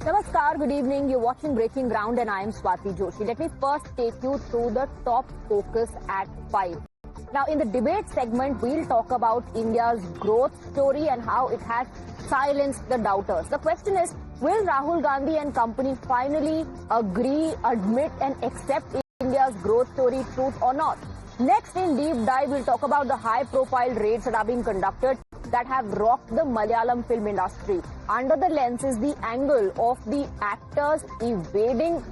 Namaskar, good evening. You're watching Breaking Ground and I am Swati Joshi. Let me first take you through the top focus at 5. Now, in the debate segment, we'll talk about India's growth story and how it has silenced the doubters. The question is, will Rahul Gandhi and company finally agree, admit and accept India's growth story truth or not? Next, in deep dive, we'll talk about the high-profile raids that are being conducted that have rocked the Malayalam film industry. Under the lens is the angle of the actors evading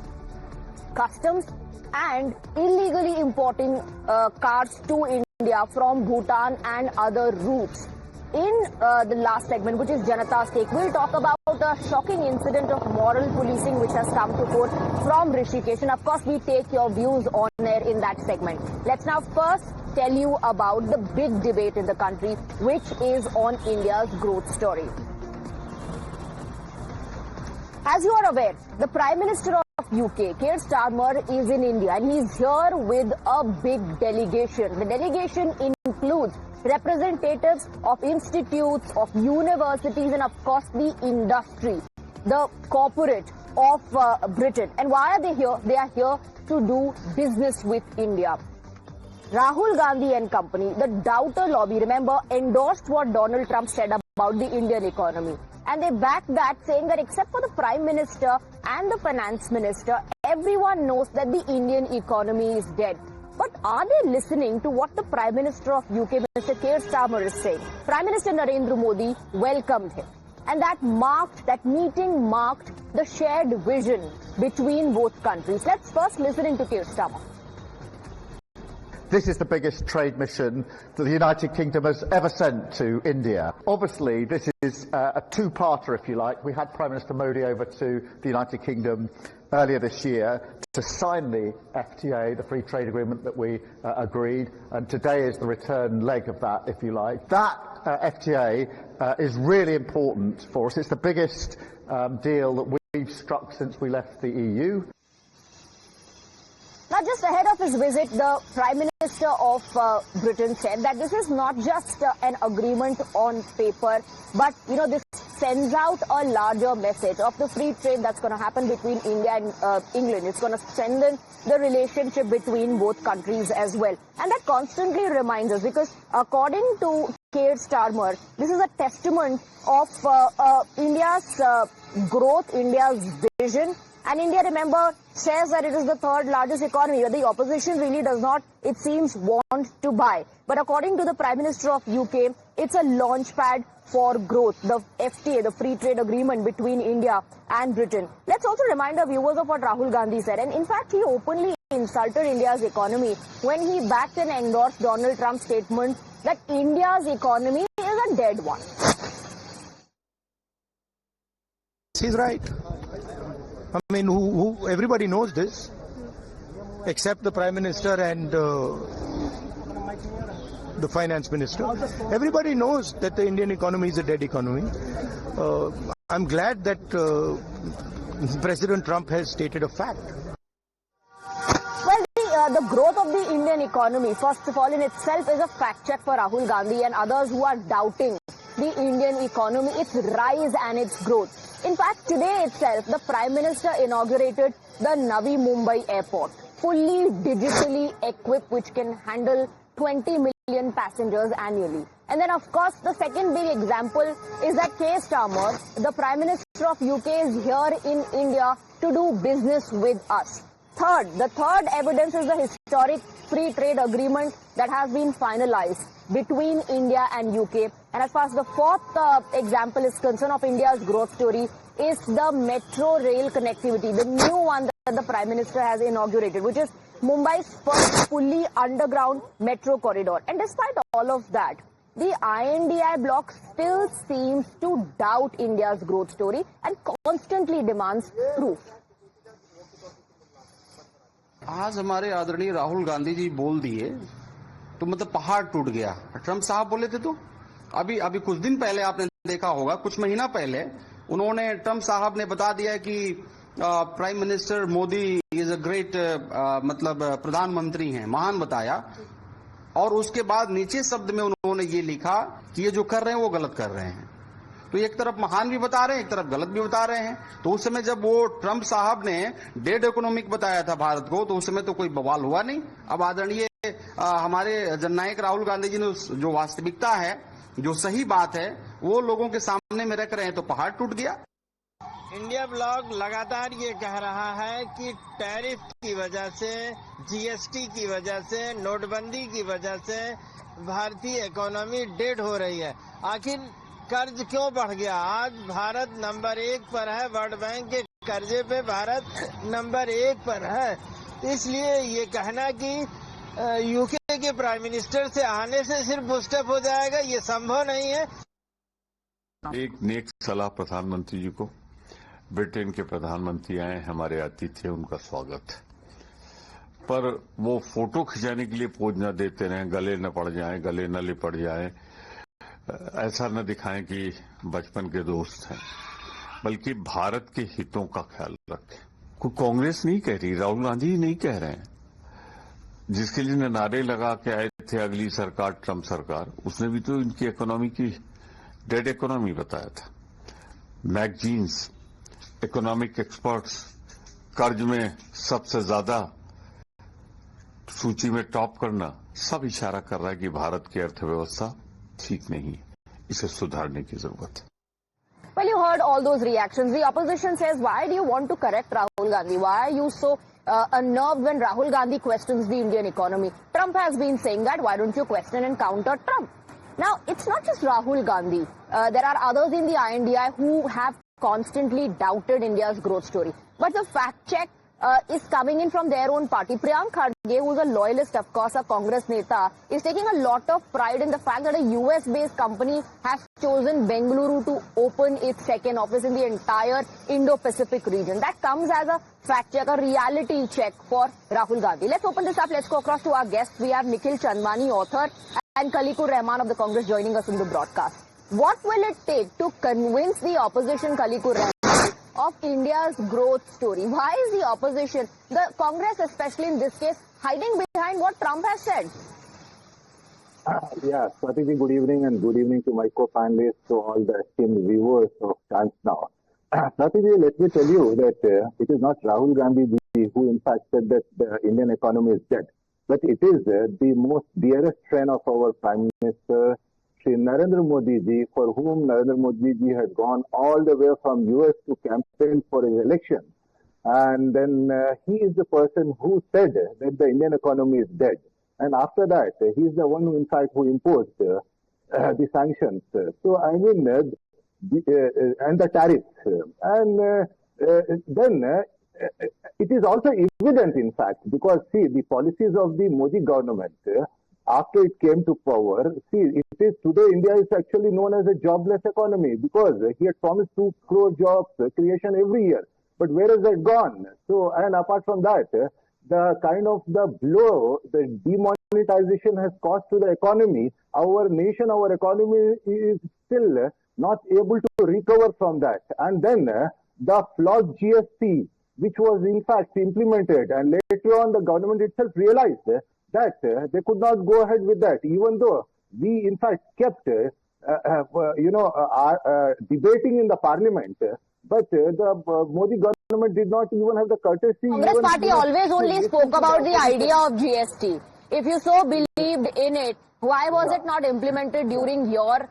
customs and illegally importing cars to India from Bhutan and other routes. In the last segment, which is Janata's Take, we'll talk about a shocking incident of moral policing which has come to court from Rishikesh. And of course, we take your views on air in that segment. Let's now first tell you about the big debate in the country, which is on India's growth story. As you are aware, the Prime Minister of UK, Keir Starmer, is in India and he's here with a big delegation. The delegation includes representatives of institutes, of universities and of course the industry, the corporate of Britain. And why are they here? They are here to do business with India. Rahul Gandhi and company, the doubter lobby, remember, endorsed what Donald Trump said about the Indian economy. And they backed that, saying that except for the Prime Minister and the Finance Minister, everyone knows that the Indian economy is dead. But are they listening to what the Prime Minister of UK, Mr. Keir Starmer, is saying? Prime Minister Narendra Modi welcomed him. And that meeting marked the shared vision between both countries. Let's first listen into Keir Starmer. This is the biggest trade mission that the United Kingdom has ever sent to India. Obviously, this is a two-parter, if you like. We had Prime Minister Modi over to the United Kingdom earlier this year to sign the FTA, the free trade agreement that we agreed, and today is the return leg of that, if you like. That FTA is really important for us. It's the biggest deal that we've struck since we left the EU. Now, just ahead of his visit, the Prime Minister of Britain said that this is not just an agreement on paper, but, you know, this sends out a larger message of the free trade that's going to happen between India and England. It's going to strengthen the relationship between both countries as well. And that constantly reminds us, because according to Keir Starmer, this is a testament of India's growth, India's vision. And India, remember, says that it is the third largest economy. The opposition really does not, it seems, want to buy. But according to the Prime Minister of UK, it's a launchpad for growth, the FTA, the free trade agreement between India and Britain. Let's also remind our viewers of what Rahul Gandhi said. And in fact, he openly insulted India's economy when he backed and endorsed Donald Trump's statement that India's economy is a dead one. He's right. I mean, everybody knows this, except the Prime Minister and the Finance Minister. Everybody knows that the Indian economy is a dead economy. I'm glad that President Trump has stated a fact. Well, the growth of the Indian economy, first of all, in itself is a fact check for Rahul Gandhi and others who are doubting the Indian economy, its rise and its growth. In fact, today itself, the Prime Minister inaugurated the Navi Mumbai Airport, fully digitally equipped, which can handle 20 million passengers annually. And then, of course, the second big example is that Keir Starmer, the Prime Minister of UK, is here in India to do business with us. The third evidence is the historic free trade agreement that has been finalized between India and UK. And as far as the fourth example is concerned of India's growth story, is the metro rail connectivity, the new one that the Prime Minister has inaugurated, which is Mumbai's first fully underground metro corridor. And despite all of that, the INDI bloc still seems to doubt India's growth story and constantly demands proof. आज हमारे आदरणीय राहुल गांधी जी बोल दिए तो मतलब पहाड़ टूट गया। ट्रम्प साहब बोले थे तो अभी कुछ दिन पहले आपने देखा होगा, कुछ महीना पहले उन्होंने ट्रम्प साहब ने बता दिया कि prime minister Modi is a great मतलब प्रधानमंत्री हैं, महान बताया। और उसके बाद नीचे शब्द में उन्होंने ये लिखा कि ये जो कर रहे हैं वो गलत कर रहे हैं। तो एक तरफ महान भी बता रहे हैं, एक तरफ गलत भी बता रहे हैं। तो उस समय जब वो ट्रंप साहब ने डेड इकोनॉमिक बताया था भारत को, तो उस समय तो कोई बवाल हुआ नहीं। अब आदरणीय हमारे जननायक राहुल गांधी जी ने जो वास्तविकता है, जो सही बात है, वो लोगों के सामने में रख रहे हैं, तो पहाड़ टूट गया। इंडिया ब्लॉक लगातार ये कह रहा है कि टैरिफ की वजह से, जीएसटी की वजह से, नोटबंदी की वजह से भारतीय इकोनॉमी डेड हो रही है। आखिर कर्ज क्यों बढ़ गया? आज भारत नंबर 1 पर है, वर्ल्ड बैंक के कर्जे पे भारत नंबर 1 पर है। इसलिए ये कहना कि यूके के प्राइम मिनिस्टर से आने से सिर्फ बूस्टअप हो जाएगा, ये संभव नहीं है। एक नेक सलाह प्रधानमंत्री जी को। ब्रिटेन के प्रधानमंत्री आए, हमारे अतिथि, उनका स्वागत है, पर वो फोटो खिंचाने के लिए पोज न देते रहें, गले न पड़ जाएं, गले न लिपट जाएं, ऐसा न दिखाएं कि बचपन के दोस्त हैं, बल्कि भारत के हितों का ख्याल रखें। कोई कांग्रेस नहीं कह रही, राहुल गांधी नहीं कह रहे हैं। जिसके लिए नारे लगा के आए थे अगली सरकार ट्रंप सरकार, उसने भी तो इनकी इकोनॉमी की डेड इकोनॉमी बताया था। मैगजीन्स, इकोनॉमिक एक्सपर्ट्स, कर्ज में सबसे ज्यादा सूची में टॉप करना, सब इशारा कर रहा है कि भारत की अर्थव्यवस्था ठीक नहीं है, इसे सुधारने की जरूरत है। Well, you heard all those reactions. The opposition says, why do you want to correct Rahul Gandhi? Why are you so unnerved when Rahul Gandhi questions the Indian economy? Trump has been saying that. Why don't you question and counter Trump? Now, it's not just Rahul Gandhi. There are others in the INDI who have constantly doubted India's growth story. But the fact check is coming in from their own party. Priyank Kharge, who's a loyalist, of course, a Congress neta, is taking a lot of pride in the fact that a US-based company has chosen Bengaluru to open its second office in the entire Indo-Pacific region. That comes as a fact check, a reality check for Rahul Gandhi. Let's open this up. Let's go across to our guests. We have Nikhil Chandmani, author, and Khalikur Rahman of the Congress joining us in the broadcast. What will it take to convince the opposition, Khalikur Rahman, of India's growth story? Why is the opposition, the Congress especially in this case, hiding behind what Trump has said? Yeah, Swati ji, good evening, and good evening to my co-panelists, to all the esteemed viewers of Times Now. Swati ji, let me tell you that it is not Rahul Gandhi ji who in fact said that the Indian economy is dead, but it is the most dearest friend of our Prime Minister, Shri Narendra Modi ji, for whom Narendra Modi ji had gone all the way from US to campaign for his election. And then he is the person who said that the Indian economy is dead. And after that, he is the one who, in fact, who imposed the sanctions. So, I mean, and the tariffs. And then it is also evident, in fact, because, see, the policies of the Modi government, after it came to power, see, it is today India is actually known as a jobless economy because he had promised 2 crore jobs creation every year. But where has that gone? So, and apart from that, the kind of the blow, the demonetization has caused to the economy, our nation, our economy is still not able to recover from that. And then the flawed GST, which was in fact implemented, and later on the government itself realized that they could not go ahead with that, even though we in fact kept, debating in the parliament. But the Modi government did not even have the courtesy. Congress party always only spoke about the idea of GST. If you so believed in it, why was it not implemented during your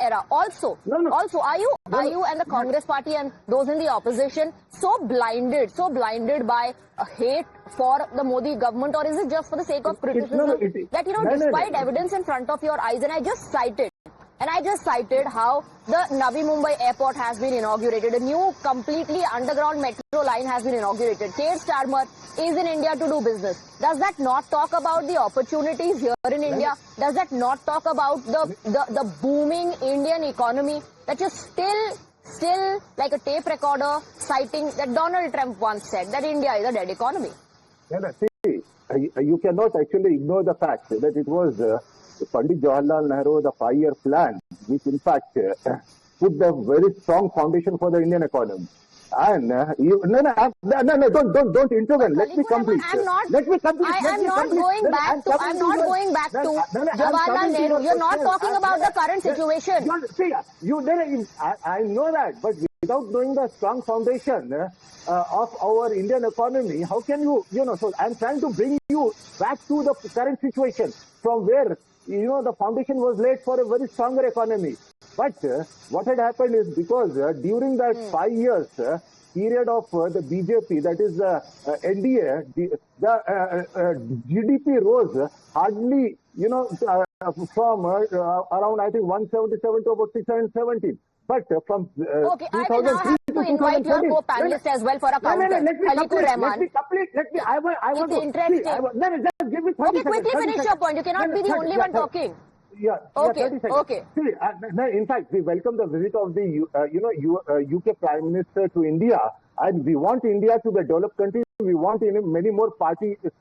era? Also, are you and the Congress party and those in the opposition so blinded by a hate for the Modi government, or is it just for the sake of criticism that despite evidence in front of your eyes? And I just cited how the Navi Mumbai Airport has been inaugurated. A new completely underground metro line has been inaugurated. Keir Starmer is in India to do business. Does that not talk about the opportunities here in India? Does that not talk about the booming Indian economy that is still like a tape recorder citing that Donald Trump once said that India is a dead economy? See, you cannot actually ignore the fact that it was Pandit Jawaharlal Nehru, the 5-year plan, which in fact put the very strong foundation for the Indian economy. And don't intervene. Let me complete. Let me complete. I am not going back to Jawaharlal Nehru. You're not talking about the current situation. I know that, but without knowing the strong foundation of our Indian economy, how can you, so I'm trying to bring you back to the current situation from where, the foundation was laid for a very stronger economy. But what had happened is because during that 5 years period of the BJP, that is NDA, the GDP rose hardly, from around, I think, 177 to about 617. But from okay, I will now have to invite your co-panelist as well for a counter. Let me complete. I want it's to. interesting. Just give me 30 okay, quickly finish your point. You cannot be the only one talking. Yeah. Okay. 30 seconds. Okay. See, in fact, we welcome the visit of the UK Prime Minister to India, and we want India to be a developed country. We want many more partnerships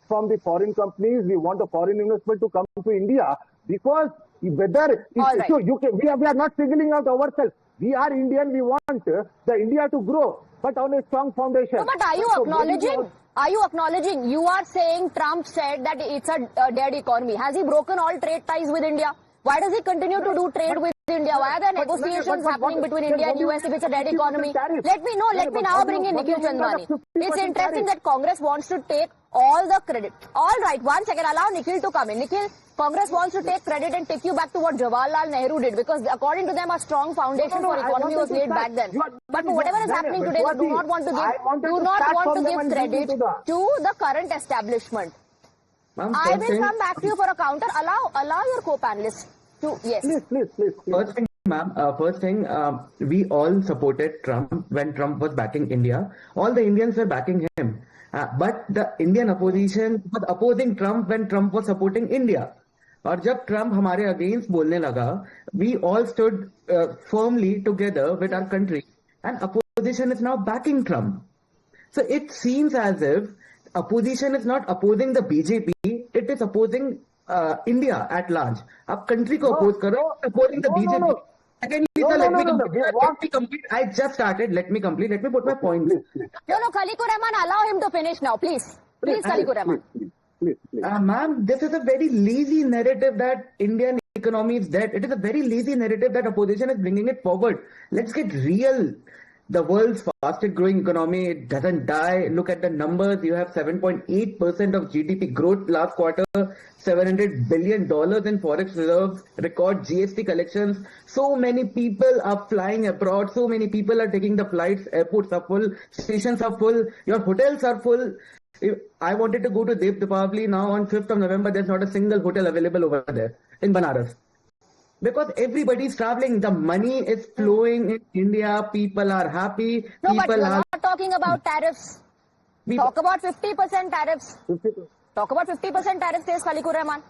from the foreign companies. We want the foreign investment to come to India because whether right. so we are not singling out ourselves. We are Indian. We want the India to grow, but on a strong foundation. No, but are you acknowledging? Are you acknowledging? You are saying Trump said that it's a dead economy. Has he broken all trade ties with India? Why does he continue to do trade with India? Why are there negotiations happening between India and US if it's a dead economy? Let me now bring in Nikhil Chandani. It's interesting that Congress wants to take all the credit. All right, 1 second. Allow Nikhil to come in. Nikhil, Congress wants to take credit and take you back to what Jawaharlal Nehru did because according to them a strong foundation for economy was laid back then. But whatever is happening today, they do not want to give credit to the current establishment. I will come back to you for a counter. Allow your co-panelists to, yes. Please. First thing, ma'am, we all supported Trump when Trump was backing India. All the Indians were backing him. But the Indian opposition was opposing Trump when Trump was supporting India. और जब Trump हमारे against बोलने लगा, we all stood firmly together with our country, and opposition is now backing Trump. So it seems as if opposition is not opposing the BJP, it is opposing India at large. आप country को oppose करो, opposing the BJP. Secondly, sir, let me complete. I just started. Let me complete. Let me put my points. No, Khaliqur Rahman, allow him to finish now, please. Please, Khaliqur Rahman. Please. Ma'am, this is a very lazy narrative that Indian economy is dead. It is a very lazy narrative that opposition is bringing it forward. Let's get real. The world's fastest growing economy, it doesn't die. Look at the numbers. You have 7.8% of GDP growth last quarter, $700 billion in forex reserves, record GST collections. So many people are flying abroad. So many people are taking the flights. Airports are full. Stations are full. Your hotels are full. I wanted to go to Deepavali now on 5th of November. There's not a single hotel available over there in Banaras. Because everybody is traveling, the money is flowing in India, people are happy. No, but you're not talking about tariffs. Talk about 50% tariffs. Talk about 50% tariffs, says Khaliqur Rahman.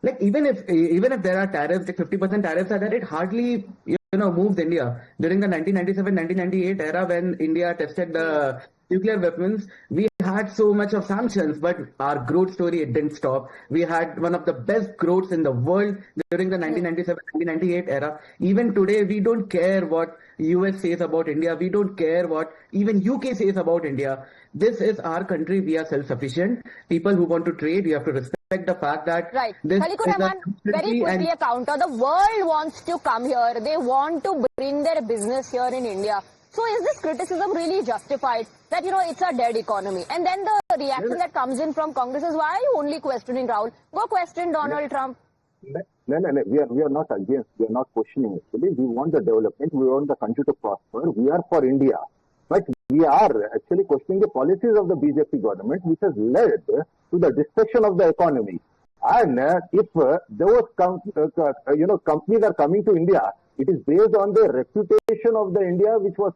Like even if there are tariffs, like 50% tariffs are there, it hardly moves India. During the 1997-1998 era when India tested the nuclear weapons, we had so much of sanctions, but our growth story, it didn't stop. We had one of the best growths in the world during the 1997-1998 era. Even today, we don't care what US says about India. We don't care what even UK says about India. This is our country. We are self-sufficient. People who want to trade, you have to respect the fact that... Right. This Khaliqur Rahman, very quickly a counter. The world wants to come here. They want to bring their business here in India. So is this criticism really justified that, it's a dead economy? And then the reaction that comes in from Congress is, why are you only questioning Rahul? Go question Donald Trump. No. We are not against. We are not questioning actually. We want the development. We want the country to prosper. We are for India. But we are actually questioning the policies of the BJP government, which has led to the destruction of the economy. And if those companies are coming to India, it is based on the reputation of the India, which was,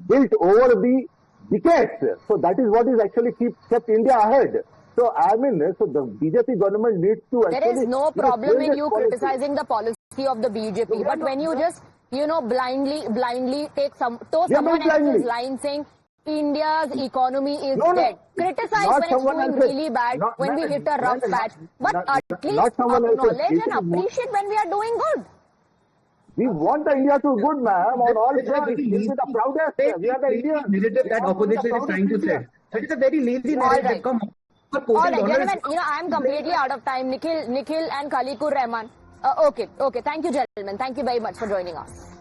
built over the decades. So that is what is actually kept India ahead. So so the BJP government needs to actually... There is no problem in you criticizing the policy of the BJP. But when you just, blindly take someone else's line saying, India's economy is dead. Criticize when it's doing really bad, when we hit a rough patch. But at least acknowledge and appreciate when we are doing good. We want the India to good, ma'am, on all fronts. This is the proudest. We are the Indians. Narrative that opposition is trying to say. It is a very lazy narrative. right. Come on. All right, gentlemen, I am completely out of time. Nikhil and Khaliqur Rahman. Okay. Thank you, gentlemen. Thank you very much for joining us.